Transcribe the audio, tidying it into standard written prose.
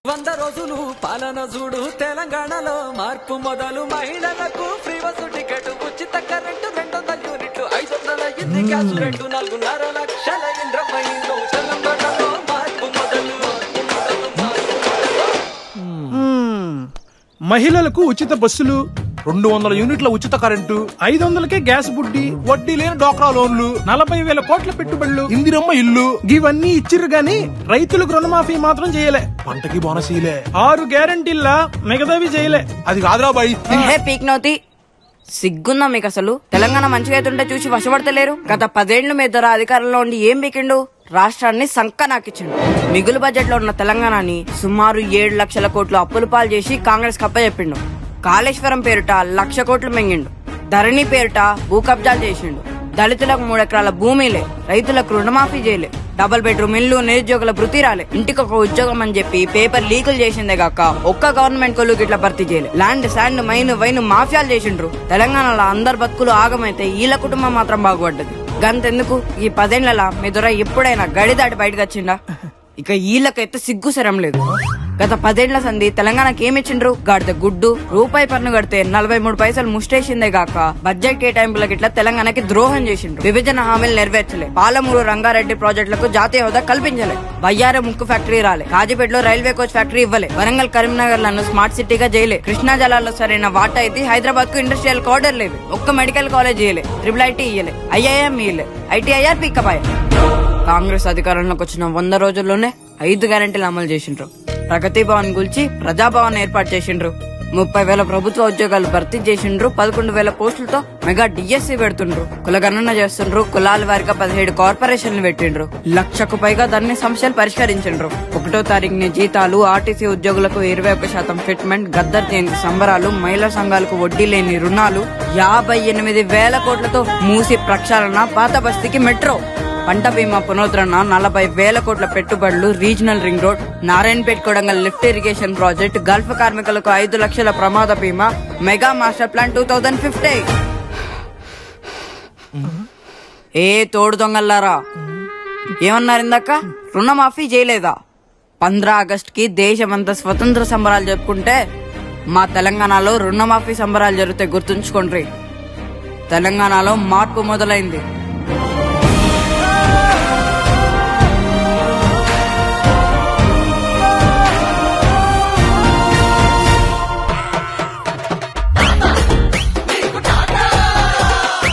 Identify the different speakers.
Speaker 1: 100 రోజులు పాలన చూడు తెలంగాణలో మార్పు మొదలు మహిళలకు ఫ్రీ బస్సు టికెట్ ఉచిత కరెంటు 200 యూనిట్లు 500 ఇంటి గ్యాస్ రేటు 4.5 లక్షల ఇంద్రమహిళలు తెలంగాణలో మార్పు మొదలు
Speaker 2: మహిళలకు ఉచిత బస్సులు
Speaker 3: 200 యూనిట్ల ఉచిత కరెంటు
Speaker 2: 500కే గ్యాస్ బుడ్డి
Speaker 3: వడ్డీ లేని డోక్రా లోన్లు
Speaker 2: 40,000 కోట్ల పెట్టుబడులు
Speaker 3: ఇందిరమ్మ ఇల్లు
Speaker 2: ఇవన్నీ ఇచ్చిర్రు గాని రైతులకు రుణమాఫీ మాత్రం చేయలే.
Speaker 3: పంటకి బోనస్ ఇలే
Speaker 2: 6 గ్యారంటీల్లా మిగతావి చేయలే.
Speaker 3: అది కాదురా బాయ్
Speaker 4: పీక్ నౌతి సిగ్గుందా మీకు అసలు? తెలంగాణ మంచిగా అవుతుంటే చూసి వశపడతలేరు. గత 10 ఏళ్లు మీ ఇద్దరు అధికారంలో ఉండి ఏం పీకిండు? రాష్ట్రాన్ని సంక నాకిచ్చిండు. మిగులు బడ్జెట్ లో ఉన్న తెలంగాణని సుమారు 7 లక్షల కోట్లు అప్పుల పాలు చేసి కాంగ్రెస్ కప్పచెప్పిండు. కాళేశ్వరం పేరుట 1,00,000 కోట్లు మింగిండు. ధరణి పేరుట భూ కబ్జాలు చేసిండు. దళితులకు 3 ఎకరాల భూమిలే, రైతులకు రుణమాఫీ చేయలే, డబుల్ బెడ్రూమ్ ఇల్లు, నిరుద్యోగుల వృత్తి రాలే, ఇంటికి ఒక ఉద్యోగం అని చెప్పి పేపర్ లీకులు చేసిందే గాక ఒక్క గవర్నమెంట్ కొలువు గిట్లా భర్తీ చేయలే. ల్యాండ్ శాండ్ మైన్ వైన్ మాఫియాలు చేసిండ్రు. తెలంగాణలో అందరు బతుకులు ఆగమైతే వీళ్ళ కుటుంబం మాత్రం బాగుపడ్డది. గంతెందుకు ఈ 10 ఏళ్లలో మీ దొర ఎప్పుడైనా గడి దాటి బయటకు వచ్చిండా? ఇక వీళ్ళకైతే సిగ్గు శరం లేదు. గత 10 ఏళ్ల సంధి తెలంగాణకి ఏమిచ్చిండ్రు? గాడితే గుడ్డు, రూపాయి పన్ను కడితే 43 పైసలు ముష్టేసిందే గాక బడ్జెట్ కేటాయింపులకు ఇట్లా తెలంగాణకి ద్రోహం చేసిండ్రు. విభజన హామీలు నెరవేర్చలే. పాలమూరు రంగారెడ్డి ప్రాజెక్టులకు జాతీయ హోదా కల్పించలే. బయ్యారం ముక్కు ఫ్యాక్టరీ రాలే. కాజీపేటలో రైల్వే కోచ్ ఫ్యాక్టరీ ఇవ్వలే. వరంగల్ కరీంనగర్ లను స్మార్ట్ సిటీగా చేయలే. కృష్ణా జలాల్లో సరైన వాటా అయితే హైదరాబాద్ కు ఇండస్ట్రియల్ కార్డర్ లేదు. ఒక్క మెడికల్ కాలేజ్ ఇయ్యలే. IIIT ఇయ్యలే. IIM ఇయ్యలే. ITIR పిక్కపాయ. కాంగ్రెస్ అధికారంలోకి వచ్చిన 100 రోజుల్లోనే 5 గ్యారెంటీలు అమలు చేసిండ్రు. ప్రగతి భవన్ గురించి ప్రజాభవన్ ఏర్పాటు చేసిండ్రు. 30,000 ప్రభుత్వ ఉద్యోగాలు భర్తీ చేసిండ్రు. 11,000 పోస్టులతో మెగా DSC పెడుతుండ్రు. కులగణన చేస్తుండ్రు. కులాల వారిగా 17 కార్పొరేషన్లు పెట్టిండ్రు. 1,00,000కు పైగా ధరణి సమస్యలు పరిష్కరించిండ్రు. 1వ తారీఖుని జీతాలు, RTC ఉద్యోగులకు 21% ఫిట్మెంట్, గద్దర్ జయంతి సంబరాలు, మహిళా సంఘాలకు వడ్డీ లేని రుణాలు, 58,000 కోట్లతో మూసి ప్రక్షాళన, పాత బస్తీకి మెట్రో, పంట బీమా పునరుద్ధరణ, 40,000 కోట్ల పెట్టుబడులు, regional ring road, Narayanpet Kodangal lift irrigation project, Gulf కార్మికులకు 5 లక్షల ప్రమాద బీమా, మెగా మాస్టర్ ప్లాన్ 2050. ఏ తోడు దొంగల్లారా ఏమన్నారు ఇందాక? రుణమాఫీ చేయలేదా? 15 ఆగస్టుకి దేశమంతా స్వతంత్ర సంబరాలు జరుపుకుంటే మా తెలంగాణలో రుణమాఫీ సంబరాలు జరిగితే గుర్తుంచుకోండి. తెలంగాణలో మార్పు మొదలైంది.